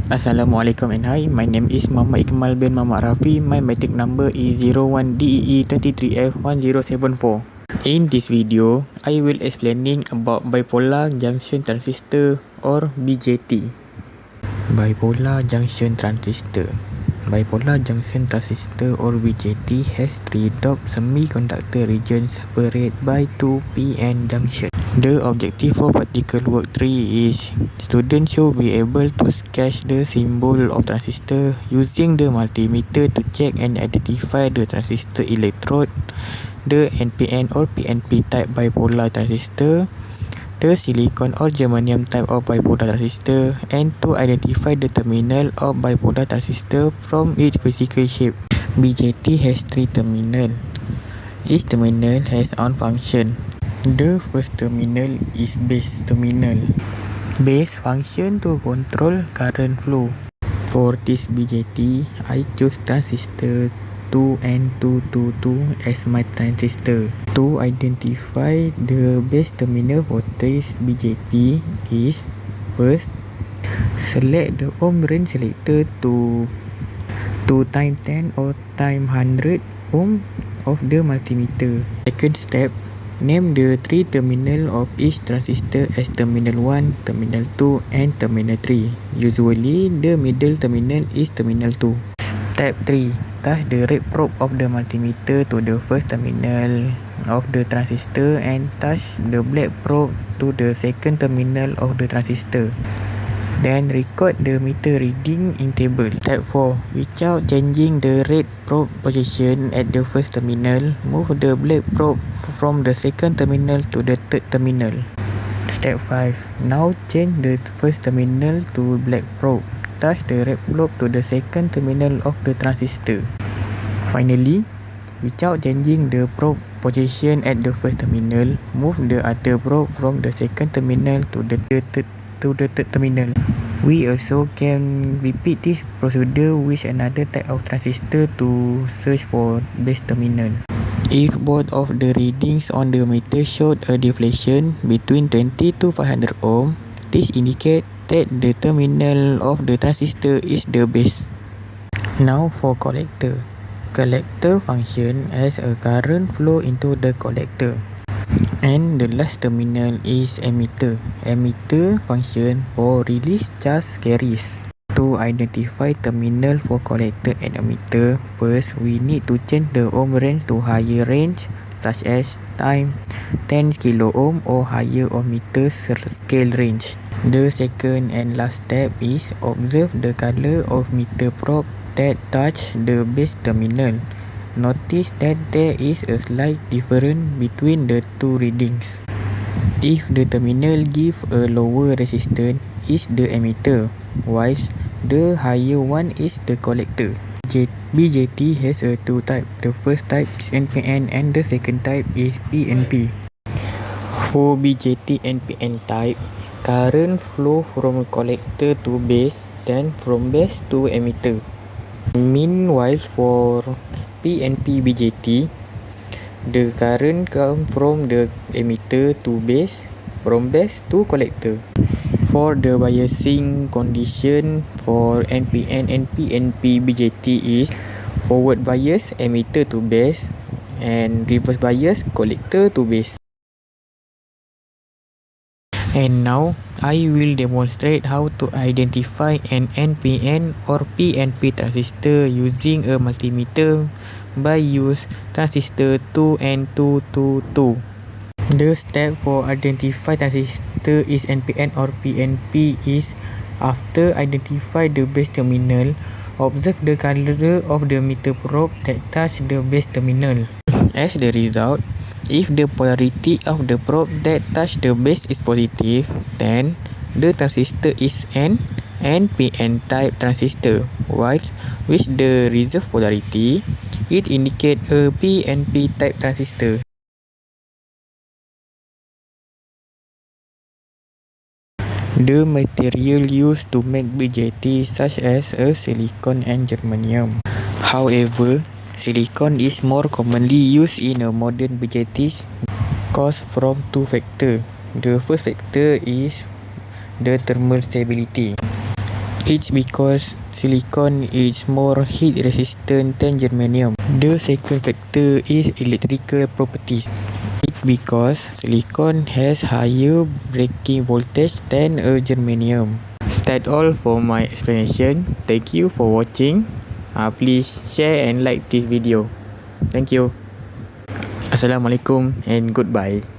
Assalamualaikum and hi, my name is Muhammad Ikmal bin Muhammad Rafi. My matric number is 01DEE23F1074. In this video, I will explaining about bipolar junction transistor or BJT. Bipolar junction transistor. Bipolar junction transistor or BJT has three doped semiconductor regions separated by two p-n junction. The objective for practical work 3 is students should be able to sketch the symbol of transistor using the multimeter to check and identify the transistor electrode, the NPN or PNP type bipolar transistor, the silicon or germanium type of bipolar transistor, and to identify the terminal of bipolar transistor from its physical shape. BJT has three terminals. Each terminal has one function. The first terminal is base terminal. Base function to control current flow. For this BJT, I choose transistor 2N222 as my transistor. To identify the base terminal voltage BJT is first, select the ohm range selector to times 10 or times 100 ohm of the multimeter. Second step, name the three terminal of each transistor as terminal 1, terminal 2 and terminal 3. Usually, the middle terminal is terminal 2. Step 3. Touch the red probe of the multimeter to the first terminal of the transistor and touch the black probe to the second terminal of the transistor. Then record the meter reading in table. Step 4. Without changing the red probe position at the first terminal, move the black probe from the second terminal to the third terminal. Step 5. Now change the first terminal to black probe. Touch the red probe to the second terminal of the transistor. Finally, without changing the probe position at the first terminal, move the other probe from the second terminal to the third terminal. We also can repeat this procedure with another type of transistor to search for base terminal. If both of the readings on the meter showed a deflection between 20 to 500 ohm, this indicates that the terminal of the transistor is the base. Now for collector. Collector function as a current flow into the collector. And the last terminal is emitter. Emitter function for release charge carries. To identify terminal for collector and emitter, first we need to change the ohm range to higher range, such as time 10 kilo ohm or higher ohmmeter scale range. The second and last step is observe the color of meter probe that touch the base terminal. Notice that there is a slight difference between the two readings. If the terminal give a lower resistance, is the emitter, whilst the higher one is the collector. BJT has a two type. The first type is NPN and the second type is PNP. For BJT NPN type, current flow from collector to base, then from base to emitter. Meanwhile, for PNP BJT, the current comes from the emitter to base, from base to collector. For the biasing condition for NPN and PNP BJT is forward bias emitter to base and reverse bias collector to base. And now, I will demonstrate how to identify an NPN or PNP transistor using a multimeter by use transistor 2N222. The step for identify transistor is NPN or PNP is after identify the base terminal, observe the color of the meter probe that touch the base terminal. As the result, if the polarity of the probe that touch the base is positive, then the transistor is an NPN type transistor, whilst with the reserve polarity, it indicates a PNP type transistor. The material used to make BJT such as a silicon and germanium. However, silicon is more commonly used in a modern BJT cause from two factors. The first factor is the thermal stability. It's because silicon is more heat resistant than germanium. The second factor is electrical properties. It's because silicon has higher breaking voltage than a germanium. That's all for my explanation. Thank you for watching. Please share and like this video. Thank you. Assalamualaikum and goodbye.